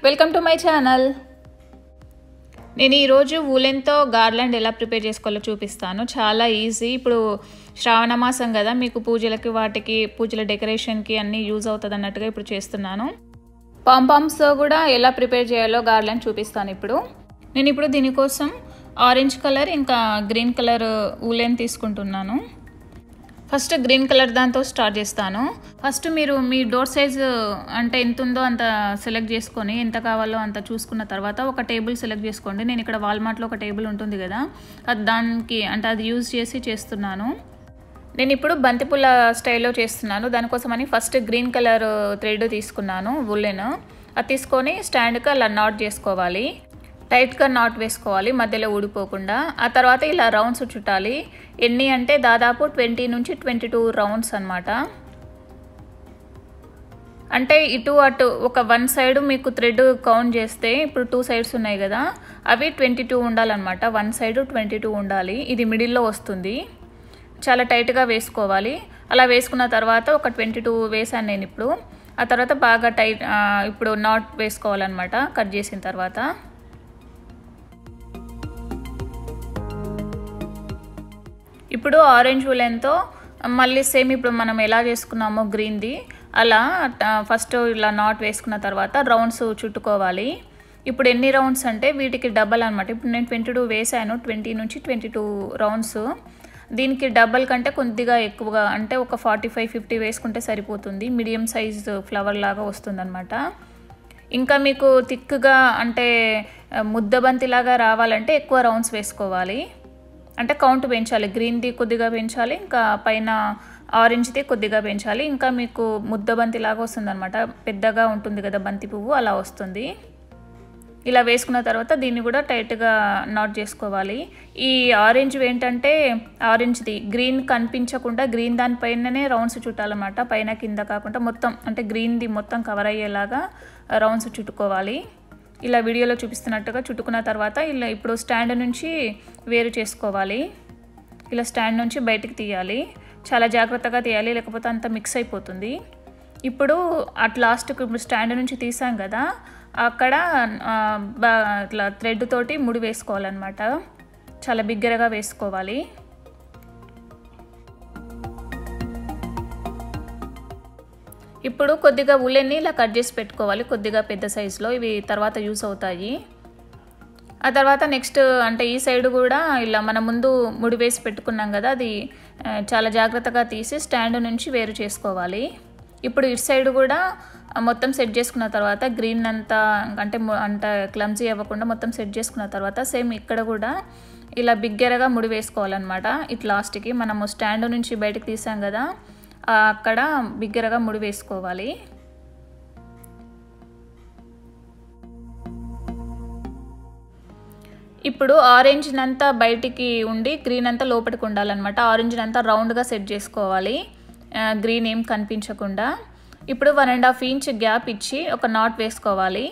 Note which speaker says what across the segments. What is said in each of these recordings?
Speaker 1: Welcome to my channel. నేను ఈరోజు వూలెన్తో garland ఎలా ప్రిపేర్ చేసుకోవాలో చూపిస్తాను. చాలా ఈజీ. ఇప్పుడు శ్రావణ మాసం కదా, మీకు పూజలకి వాటికి పూజల డెకరేషన్కి అన్నీ యూజ్ అవుతుంది అన్నట్టుగా ఇప్పుడు చేస్తున్నాను. పాంపామ్స్తో కూడా ఎలా ప్రిపేర్ చేయాలో గార్లాండ్ చూపిస్తాను. నేను ఇప్పుడు దీనికోసం ఆరెంజ్ కలర్ ఇంకా గ్రీన్ కలర్ వూలెన్ తీసుకుంటున్నాను. ఫస్ట్ గ్రీన్ కలర్ దాంతో స్టార్ట్ చేస్తాను. ఫస్ట్ మీరు మీ డోర్ సైజు అంటే ఎంత ఉందో అంత సెలెక్ట్ చేసుకొని, ఎంత కావాలో అంత చూసుకున్న తర్వాత ఒక టేబుల్ సెలెక్ట్ చేసుకోండి. నేను ఇక్కడ వాల్మార్ట్లో ఒక టేబుల్ ఉంటుంది కదా, దానికి అంటే అది యూజ్ చేసి చేస్తున్నాను. నేను ఇప్పుడు బంతిపూల స్టైల్లో చేస్తున్నాను. దానికోసమని ఫస్ట్ గ్రీన్ కలర్ థ్రెడ్ తీసుకున్నాను, వూలెన్. అది తీసుకొని స్టాండ్కి అలా నాట్ చేసుకోవాలి. టైట్గా నాట్ వేసుకోవాలి, మధ్యలో ఊడిపోకుండా. ఆ తర్వాత ఇలా రౌండ్స్ చుట్టాలి. ఎన్ని అంటే దాదాపు 20 నుంచి 22 రౌండ్స్ అనమాట. అంటే ఇటు అటు ఒక వన్ సైడ్ మీకు థ్రెడ్ కౌంట్ చేస్తే, ఇప్పుడు 2 సైడ్స్ ఉన్నాయి కదా, అవి 22 ఉండాలన్నమాట. వన్ సైడ్ 22 ఉండాలి. ఇది మిడిల్లో వస్తుంది. చాలా టైట్గా వేసుకోవాలి. అలా వేసుకున్న తర్వాత ఒక 22 వేసాను నేను ఇప్పుడు. ఆ తర్వాత బాగా టైట్ ఇప్పుడు నాట్ వేసుకోవాలన్నమాట కట్ చేసిన తర్వాత. ఇప్పుడు ఆరెంజ్ వూలెన్తో మళ్ళీ సేమ్ ఇప్పుడు మనం ఎలా చేసుకున్నామో గ్రీన్ది అలా ఫస్ట్ ఇలా నాట్ వేసుకున్న తర్వాత రౌండ్స్ చుట్టుకోవాలి. ఇప్పుడు ఎన్ని రౌండ్స్ అంటే వీటికి డబల్ అనమాట. ఇప్పుడు నేను 22 వేసాను, 20 నుంచి 22 రౌండ్స్. దీనికి డబల్ కంటే కొద్దిగా ఎక్కువగా అంటే ఒక 45-50 వేసుకుంటే సరిపోతుంది. మీడియం సైజ్ ఫ్లవర్ లాగా వస్తుందన్నమాట. ఇంకా మీకు థిక్గా అంటే ముద్దబంతిలాగా రావాలంటే ఎక్కువ రౌండ్స్ వేసుకోవాలి. అంటే కౌంట్ పెంచాలి. గ్రీన్ది కొద్దిగా పెంచాలి, ఇంకా పైన ఆరెంజ్ది కొద్దిగా పెంచాలి. ఇంకా మీకు ముద్దబంతి లాగా వస్తుంది అనమాట. పెద్దగా ఉంటుంది కదా బంతి పువ్వు, అలా వస్తుంది. ఇలా వేసుకున్న తర్వాత దీన్ని కూడా టైట్గా నాట్ చేసుకోవాలి. ఈ ఆరెంజ్ ఏంటంటే ఆరెంజ్ది గ్రీన్ కనిపించకుండా గ్రీన్ దానిపైననే రౌండ్స్ చుట్టాలన్నమాట. పైన కింద కాకుండా మొత్తం అంటే గ్రీన్ది మొత్తం కవర్ అయ్యేలాగా రౌండ్స్ చుట్టుకోవాలి. ఇలా వీడియోలో చూపిస్తున్నట్టుగా చుట్టుకున్న తర్వాత ఇలా ఇప్పుడు స్టాండ్ నుంచి వేరు చేసుకోవాలి. ఇలా స్టాండ్ నుంచి బయటికి తీయాలి. చాలా జాగ్రత్తగా తీయాలి, లేకపోతే అంత మిక్స్ అయిపోతుంది. ఇప్పుడు అట్ లాస్ట్కి ఇప్పుడు స్టాండ్ నుంచి తీసాం కదా, అక్కడ ఇట్లా థ్రెడ్ తోటి ముడి వేసుకోవాలన్నమాట. చాలా బిగ్గరగా వేసుకోవాలి. ఇప్పుడు కొద్దిగా వూలెన్ని ఇలా కట్ చేసి పెట్టుకోవాలి, కొద్దిగా పెద్ద సైజులో. ఇవి తర్వాత యూస్ అవుతాయి. ఆ తర్వాత నెక్స్ట్ అంటే ఈ సైడ్ కూడా ఇలా మనం ముందు ముడి వేసి పెట్టుకున్నాం కదా, అది చాలా జాగ్రత్తగా తీసి స్టాండ్ నుంచి వేరు చేసుకోవాలి. ఇప్పుడు ఇటు సైడ్ కూడా మొత్తం సెట్ చేసుకున్న తర్వాత గ్రీన్ అంతా అంటే క్లమ్జీ అవ్వకుండా మొత్తం సెట్ చేసుకున్న తర్వాత సేమ్ ఇక్కడ కూడా ఇలా బిగ్గరగా ముడి వేసుకోవాలన్నమాట. ఇటు లాస్ట్కి మనము స్టాండ్ నుంచి బయటకు తీసాం కదా, అక్కడ బిగ్గరగా ముడి వేసుకోవాలి. ఇప్పుడు ఆరెంజ్ అంతా బయటికి ఉండి గ్రీన్ అంతా లోపలికి ఉండాలన్నమాట. ఆరెంజ్ అంతా రౌండ్గా సెట్ చేసుకోవాలి, గ్రీన్ ఏం కనిపించకుండా. ఇప్పుడు 1.5 ఇంచ్ గ్యాప్ ఇచ్చి ఒక నాట్ వేసుకోవాలి.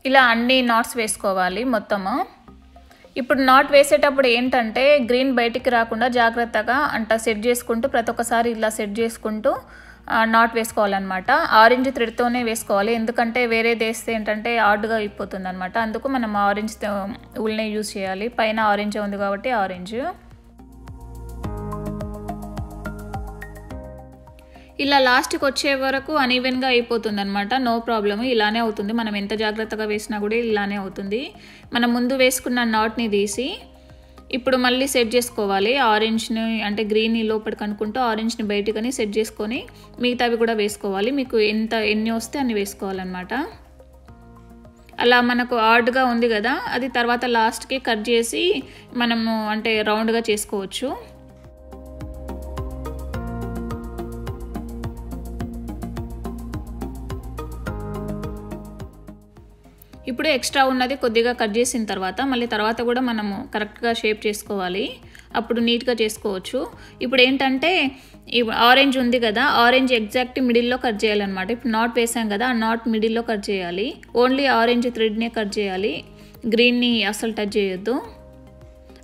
Speaker 1: ఇలా అన్ని నాట్స్ వేసుకోవాలి మొత్తము. ఇప్పుడు నాట్ వేసేటప్పుడు ఏంటంటే గ్రీన్ బయటికి రాకుండా జాగ్రత్తగా సెట్ చేసుకుంటూ ప్రతి ఒక్కసారి ఇలా సెట్ చేసుకుంటూ నాట్ వేసుకోవాలన్నమాట. ఆరెంజ్ థ్రెడ్తోనే వేసుకోవాలి, ఎందుకంటే వేరేది వేస్తే ఏంటంటే ఆర్డ్గా అయిపోతుంది అనమాట. అందుకు మనం ఆరెంజ్ ఊల్నే యూజ్ చేయాలి. పైన ఆరెంజ్ ఉంది కాబట్టి ఆరెంజ్. ఇలా లాస్ట్కి వచ్చే వరకు అన్ఈవెన్గా అయిపోతుంది అనమాట. నో ప్రాబ్లమ్, ఇలానే అవుతుంది. మనం ఎంత జాగ్రత్తగా వేసినా కూడా ఇలానే అవుతుంది. మనం ముందు వేసుకున్న నాట్ని తీసి ఇప్పుడు మళ్ళీ సెట్ చేసుకోవాలి. ఆరెంజ్ని అంటే గ్రీన్ని లోపలికి అనుకుంటూ ఆరెంజ్ని బయటకని సెట్ చేసుకొని మిగతావి కూడా వేసుకోవాలి. మీకు ఎన్ని వస్తే అన్ని వేసుకోవాలన్నమాట. అలా మనకు ఆర్డ్గా ఉంది కదా, అది తర్వాత లాస్ట్కి కట్ చేసి మనము అంటే రౌండ్గా చేసుకోవచ్చు. ఇప్పుడు ఎక్స్ట్రా ఉన్నది కొద్దిగా కట్ చేసిన తర్వాత మళ్ళీ తర్వాత కూడా మనము కరెక్ట్గా షేప్ చేసుకోవాలి, అప్పుడు నీట్గా చేసుకోవచ్చు. ఇప్పుడు ఏంటంటే ఆరెంజ్ ఉంది కదా, ఆరెంజ్ ఎగ్జాక్ట్ మిడిల్లో కట్ చేయాలన్నమాట. ఇప్పుడు నాట్ వేసాం కదా, ఆ నాట్ మిడిల్లో కట్ చేయాలి. ఓన్లీ ఆరెంజ్ థ్రెడ్నే కట్ చేయాలి, గ్రీన్ని అస్సలు టచ్ చేయొద్దు.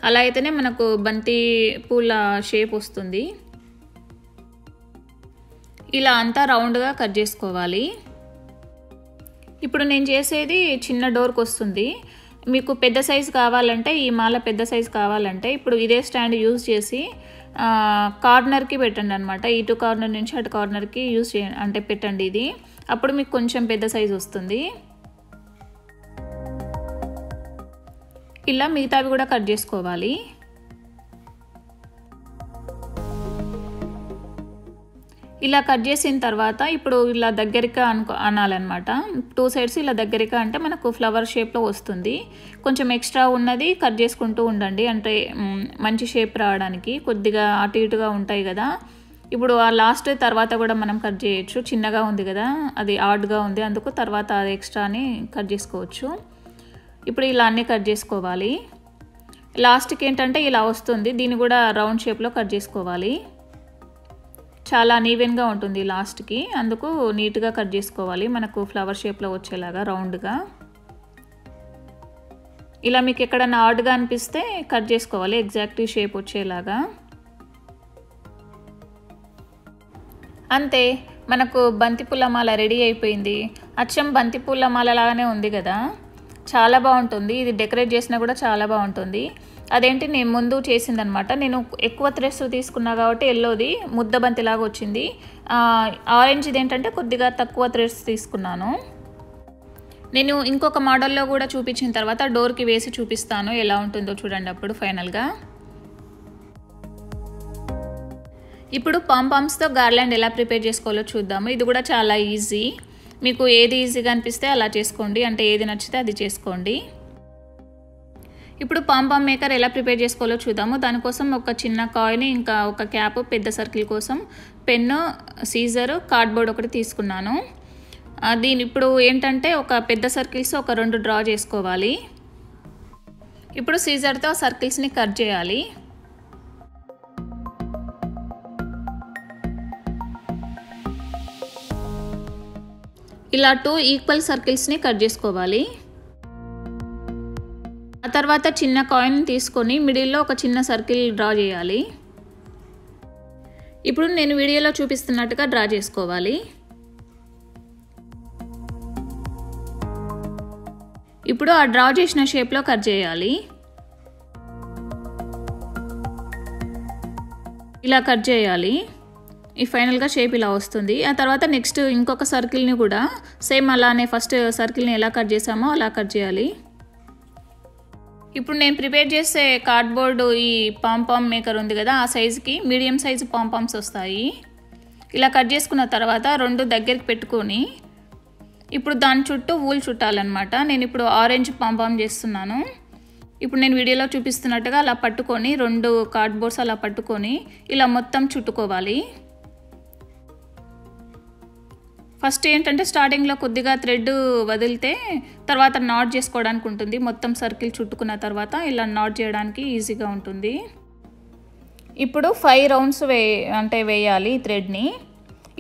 Speaker 1: అలా అయితేనే మనకు బంతి పూల షేప్ వస్తుంది. ఇలా అంతా రౌండ్గా కట్ చేసుకోవాలి. ఇప్పుడు నేను చేసేది చిన్న డోర్కి వస్తుంది. మీకు పెద్ద సైజు కావాలంటే, ఈ మాల పెద్ద సైజు కావాలంటే ఇప్పుడు ఇదే స్టాండ్ యూజ్ చేసి కార్నర్కి పెట్టండి అనమాట. ఇటు కార్నర్ నుంచి అటు కార్నర్కి యూజ్ చేయండి, అంటే పెట్టండి ఇది. అప్పుడు మీకు కొంచెం పెద్ద సైజు వస్తుంది. ఇలా మిగతావి కూడా కట్ చేసుకోవాలి. ఇలా కట్ చేసిన తర్వాత ఇప్పుడు ఇలా దగ్గరగా అనాలన్నమాట. 2 సైడ్స్ ఇలా దగ్గరగా అంటే మనకు ఫ్లవర్ షేప్లో వస్తుంది. కొంచెం ఎక్స్ట్రా ఉన్నది కట్ చేసుకుంటూ ఉండండి, అంటే మంచి షేప్ రావడానికి. కొద్దిగా అటు ఇటుగా ఉంటాయి కదా, ఇప్పుడు ఆ లాస్ట్ తర్వాత కూడా మనం కట్ చేయొచ్చు. చిన్నగా ఉంది కదా, అది ఆడ్గా ఉంది, అందుకు తర్వాత అది ఎక్స్ట్రాని కట్ చేసుకోవచ్చు. ఇప్పుడు ఇలా అన్నీ కట్ చేసుకోవాలి. లాస్ట్కి ఏంటంటే ఇలా వస్తుంది, దీన్ని కూడా రౌండ్ షేప్లో కట్ చేసుకోవాలి. చాలా అన్ఈవెన్గా ఉంటుంది లాస్ట్కి, అందుకు నీట్గా కట్ చేసుకోవాలి మనకు ఫ్లవర్ షేప్లో వచ్చేలాగా రౌండ్గా. ఇలా మీకు ఎక్కడన్నా ఆడ్గా అనిపిస్తే కట్ చేసుకోవాలి ఎగ్జాక్ట్ షేప్ వచ్చేలాగా. అంతే, మనకు బంతిపూల మాల రెడీ అయిపోయింది. అచ్చం బంతిపూల మాల లాగానే ఉంది కదా, చాలా బాగుంటుంది. ఇది డెకరేట్ చేసినా కూడా చాలా బాగుంటుంది. అదేంటి నేను ముందు చేసిందనమాట. నేను ఎక్కువ థ్రెడ్స్ తీసుకున్నా కాబట్టి ఎల్లోది ముద్ద బంతిలాగా వచ్చింది. ఆరెంజ్ది ఏంటంటే కొద్దిగా తక్కువ థ్రెడ్స్ తీసుకున్నాను. నేను ఇంకొక మోడల్లో కూడా చూపించిన తర్వాత డోర్కి వేసి చూపిస్తాను ఎలా ఉంటుందో చూడండి అప్పుడు ఫైనల్గా. ఇప్పుడు పాంపామ్స్తో గార్లాండ్ ఎలా ప్రిపేర్ చేసుకోవాలో చూద్దాము. ఇది కూడా చాలా ఈజీ. మీకు ఏది ఈజీగా అనిపిస్తే అలా చేసుకోండి, అంటే ఏది నచ్చితే అది చేసుకోండి. ఇప్పుడు పాంపామ్ మేకర్ ఎలా ప్రిపేర్ చేసుకోవాలో చూద్దాము. దానికోసం ఒక చిన్న కాయిన్, ఇంకా ఒక క్యాప్, పెద్ద సర్కిల్ కోసం పెన్ను, సీజరు, కార్డ్బోర్డ్ ఒకటి తీసుకున్నాను. దీని ఇప్పుడు ఏంటంటే ఒక పెద్ద సర్కిల్స్ ఒక 2 డ్రా చేసుకోవాలి. ఇప్పుడు సీజర్తో సర్కిల్స్ని కట్ చేయాలి. ఇలా 2 ఈక్వల్ సర్కిల్స్ని కట్ చేసుకోవాలి. ఆ తర్వాత చిన్న కాయిన్ తీసుకొని మిడిల్లో ఒక చిన్న సర్కిల్ డ్రా చేయాలి. ఇప్పుడు నేను వీడియోలో చూపిస్తున్నట్టుగా డ్రా చేసుకోవాలి. ఇప్పుడు ఆ డ్రా చేసిన షేప్లో కట్ చేయాలి. ఇలా కట్ చేయాలి. ఈ ఫైనల్గా షేప్ ఇలా వస్తుంది. ఆ తర్వాత నెక్స్ట్ ఇంకొక సర్కిల్ని కూడా సేమ్ అలానే ఫస్ట్ సర్కిల్ని ఎలా కట్ చేసామో అలా కట్ చేయాలి. ఇప్పుడు నేను ప్రిపేర్ చేసే కార్డ్బోర్డు ఈ పాంపామ్ మేకర్ ఉంది కదా, ఆ సైజుకి మీడియం సైజు పాంపామ్స్ వస్తాయి. ఇలా కట్ చేసుకున్న తర్వాత 2 దగ్గరికి పెట్టుకొని ఇప్పుడు దాని చుట్టూ వూల్ చుట్టాలన్నమాట. నేను ఇప్పుడు ఆరెంజ్ పాంపామ్ చేస్తున్నాను. ఇప్పుడు నేను వీడియోలో చూపిస్తున్నట్టుగా అలా పట్టుకొని 2 కార్డ్బోర్డ్స్ అలా పట్టుకొని ఇలా మొత్తం చుట్టుకోవాలి. ఫస్ట్ ఏంటంటే స్టార్టింగ్లో కొద్దిగా థ్రెడ్ వదిలితే తర్వాత నాట్ చేసుకోవడానికి ఉంటుంది. మొత్తం సర్కిల్ చుట్టుకున్న తర్వాత ఇలా నాట్ చేయడానికి ఈజీగా ఉంటుంది. ఇప్పుడు 5 రౌండ్స్ వేయాలి ఈ థ్రెడ్ని.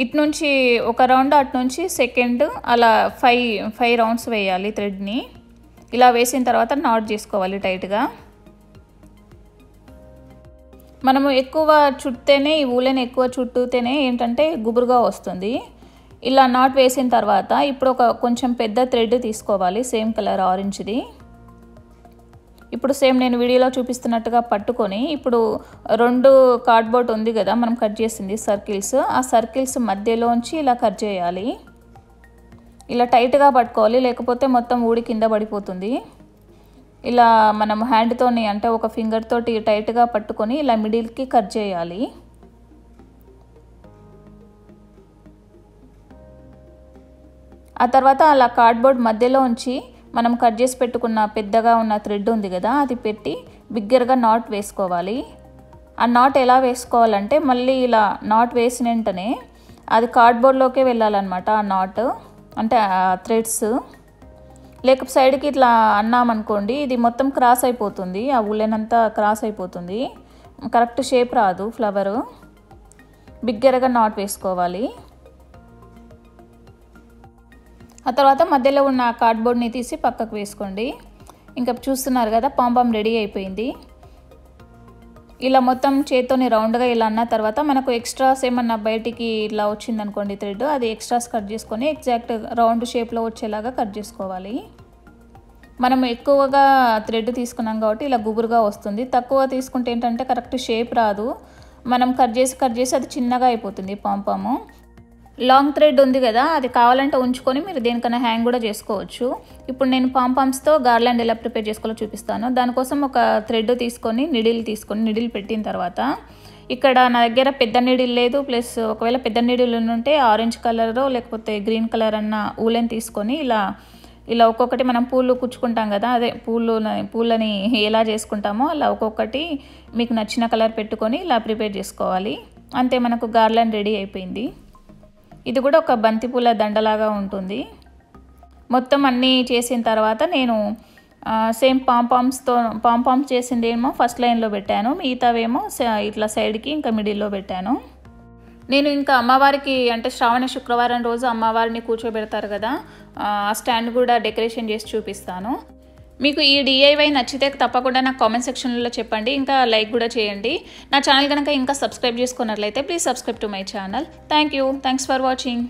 Speaker 1: ఇటు నుంచి ఒక రౌండ్, అటు నుంచి సెకండ్, అలా 5 రౌండ్స్ వేయాలి థ్రెడ్ని. ఇలా వేసిన తర్వాత నాట్ చేసుకోవాలి టైట్గా. మనము ఎక్కువ చుట్టేనే, ఈ ఊలెని ఎక్కువ చుట్టూతేనే ఏంటంటే గుబురుగా వస్తుంది. ఇలా నాట్ వేసిన తర్వాత ఇప్పుడు ఒక కొంచెం పెద్ద థ్రెడ్ తీసుకోవాలి, సేమ్ కలర్ ఆరెంజ్ది. ఇప్పుడు సేమ్ నేను వీడియోలో చూపిస్తున్నట్టుగా పట్టుకొని ఇప్పుడు 2 కార్డ్బోర్డ్ ఉంది కదా మనం కట్ చేసింది సర్కిల్స్, ఆ సర్కిల్స్ మధ్యలోంచి ఇలా కట్ చేయాలి. ఇలా టైట్గా పట్టుకోవాలి, లేకపోతే మొత్తం ఊడి కింద పడిపోతుంది. ఇలా మనం హ్యాండ్తోని అంటే ఒక ఫింగర్ తోటి టైట్గా పట్టుకొని ఇలా మిడిల్కి కట్ చేయాలి. ఆ తర్వాత అలా కార్డ్బోర్డ్ మధ్యలో ఉంచి మనం కట్ చేసి పెట్టుకున్న పెద్దగా ఉన్న థ్రెడ్ ఉంది కదా, అది పెట్టి బిగ్గరగా నాట్ వేసుకోవాలి. ఆ నాట్ ఎలా వేసుకోవాలంటే మళ్ళీ ఇలా నాట్ వేసిన వెంటనే అది కార్డ్బోర్డ్లోకే వెళ్ళాలన్నమాట. ఆ నాట్ అంటే ఆ థ్రెడ్స్ లేక సైడ్కి ఇట్లా అన్నామనుకోండి, ఇది మొత్తం క్రాస్ అయిపోతుంది, ఆ ఉల్లెన్ అంతా క్రాస్ అయిపోతుంది, కరెక్ట్ షేప్ రాదు ఫ్లవరు. బిగ్గరగా నాట్ వేసుకోవాలి. ఆ తర్వాత మధ్యలో ఉన్న కార్డ్బోర్డ్ని తీసి పక్కకు వేసుకోండి. ఇంకా చూస్తున్నారు కదా పాంపామ్ రెడీ అయిపోయింది. ఇలా మొత్తం చేత్తోని రౌండ్గా ఇలా అన్న తర్వాత మనకు ఎక్స్ట్రాస్ ఏమన్నా బయటికి ఇలా వచ్చిందనుకోండి థ్రెడ్, అది ఎక్స్ట్రాస్ కట్ చేసుకొని ఎగ్జాక్ట్ రౌండ్ షేప్లో వచ్చేలాగా కట్ చేసుకోవాలి. మనం ఎక్కువగా థ్రెడ్ తీసుకున్నాం కాబట్టి ఇలా గుబురుగా వస్తుంది. తక్కువ తీసుకుంటే ఏంటంటే కరెక్ట్ షేప్ రాదు. మనం కట్ చేసి అది చిన్నగా అయిపోతుంది పాంపాము. లాంగ్ థ్రెడ్ ఉంది కదా, అది కావాలంటే ఉంచుకొని మీరు దేనికైనా హ్యాంగ్ కూడా చేసుకోవచ్చు. ఇప్పుడు నేను పాంపామ్స్తో గార్లాండ్ ఎలా ప్రిపేర్ చేసుకోవాలో చూపిస్తాను. దానికోసం ఒక థ్రెడ్ తీసుకొని నిడిల్ పెట్టిన తర్వాత ఇక్కడ నా దగ్గర పెద్ద నీడిల్ లేదు, ప్లస్ ఒకవేళ పెద్ద నీడిల్ ఉంటే ఆరెంజ్ కలర్ లేకపోతే గ్రీన్ కలర్ అన్న ఊలెన్ తీసుకొని ఇలా ఒక్కొక్కటి మనం పూలు కుచ్చుకుంటాం కదా, అదే పూలని ఎలా చేసుకుంటామో అలా ఒక్కొక్కటి మీకు నచ్చిన కలర్ పెట్టుకొని ఇలా ప్రిపేర్ చేసుకోవాలి. అంతే, మనకు గార్లాండ్ రెడీ అయిపోయింది. ఇది కూడా ఒక బంతిపూల దండలాగా ఉంటుంది. మొత్తం అన్నీ చేసిన తర్వాత నేను సేమ్ పాంపామ్స్ చేసిందేమో ఫస్ట్ లైన్లో పెట్టాను, మిగతావేమో ఇట్లా సైడ్కి ఇంకా మిడిల్లో పెట్టాను. నేను ఇంకా అమ్మవారికి అంటే శ్రావణ శుక్రవారం రోజు అమ్మవారిని కూర్చోబెడతారు కదా, ఆ స్టాండ్ కూడా డెకరేషన్ చేసి చూపిస్తాను. మీకు ఈ DIY నచ్చితే తప్పకుండా నాకు కామెంట్ సెక్షన్లో చెప్పండి, ఇంకా లైక్ కూడా చేయండి. నా ఛానల్ కనుక ఇంకా సబ్స్క్రైబ్ చేసుకున్నట్లయితే please subscribe to my channel. Thanks for watching.